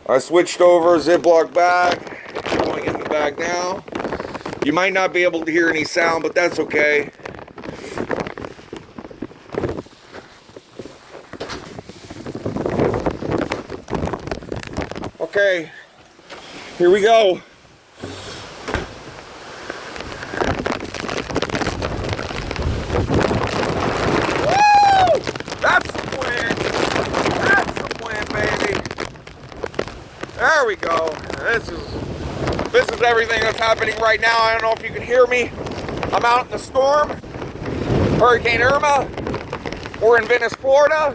I switched over Ziploc bag. Going in the bag now. You might not be able to hear any sound, but that's okay. Okay, here we go. Woo! That's the plan. That's the plan, baby. There we go. This is everything that's happening right now. I don't know if you can hear me. I'm out in the storm. Hurricane Irma. We're in Venice, Florida.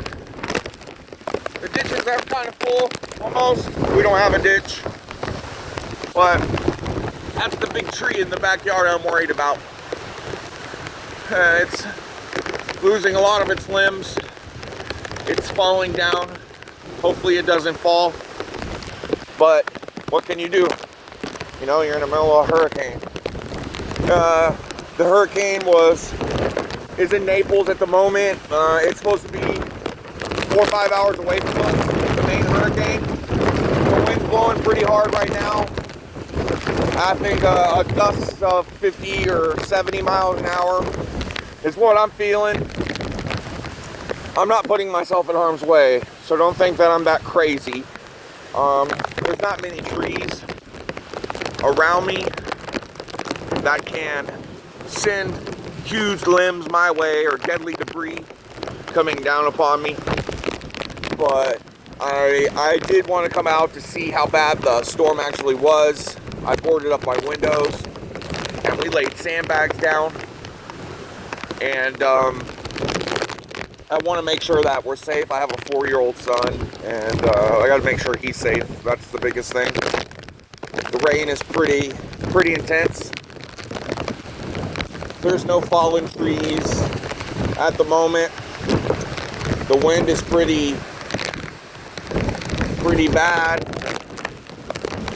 The ditches are kind of full, almost. We don't have a ditch. But that's the big tree in the backyard I'm worried about. It's losing a lot of its limbs. It's falling down. Hopefully it doesn't fall. But what can you do? You know, you're in the middle of a hurricane. The hurricane is in Naples at the moment. It's supposed to be 4 or 5 hours away from us, the main hurricane. The wind's blowing pretty hard right now. I think a gust of 50 or 70 miles an hour is what I'm feeling. I'm not putting myself in harm's way, so don't think that I'm that crazy. There's not many trees around me that can send huge limbs my way or deadly debris coming down upon me. But I did want to come out to see how bad the storm actually was. I boarded up my windows and we laid sandbags down. And I want to make sure that we're safe. I have a 4-year-old son, and I got to make sure he's safe. That's the biggest thing. The rain is pretty intense. There's no fallen trees at the moment. The wind is pretty bad.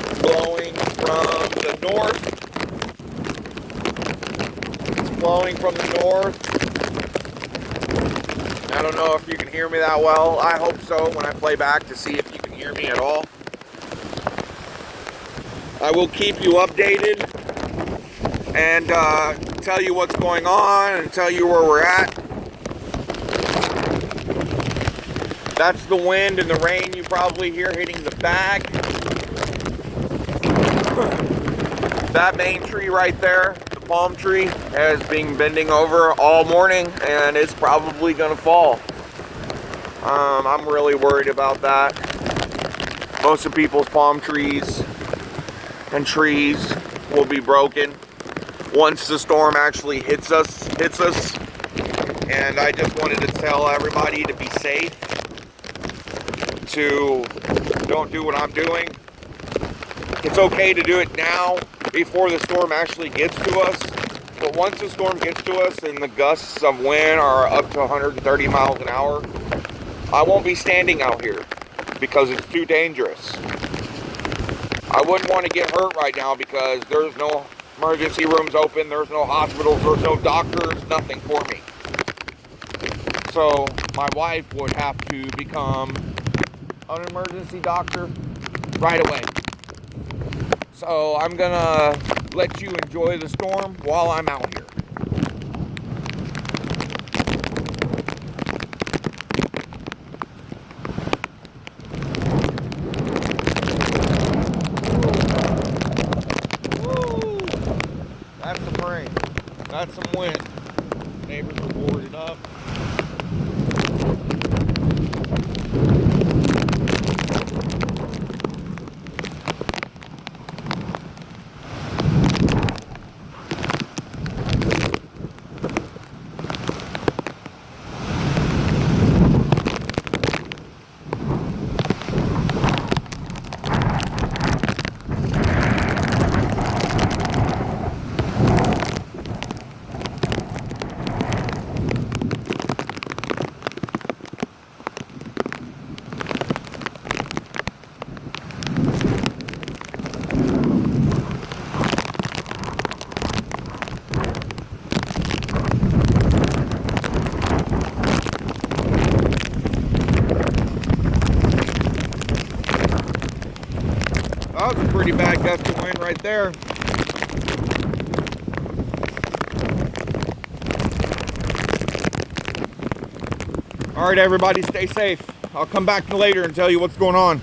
It's blowing from the north. It's blowing from the north. I don't know if you can hear me that well. I hope so when I play back to see if you can hear me at all. I will keep you updated and tell you what's going on and tell you where we're at. That's the wind and the rain you probably hear hitting the bag. That main tree right there, the palm tree, has been bending over all morning and it's probably going to fall. I'm really worried about that. Most of people's palm trees and trees will be broken once the storm actually hits us. And I just wanted to tell everybody to be safe, to don't do what I'm doing. It's okay to do it now before the storm actually gets to us. But once the storm gets to us and the gusts of wind are up to 130 miles an hour, I won't be standing out here because it's too dangerous. I wouldn't want to get hurt right now because there's no emergency rooms open, there's no hospitals, there's no doctors, nothing for me. So my wife would have to become an emergency doctor right away. So I'm gonna let you enjoy the storm while I'm out here. Woo! That's some rain. That's some wind. Neighbors are boarded up. That was a pretty bad gust of wind right there. All right, everybody, stay safe. I'll come back later and tell you what's going on.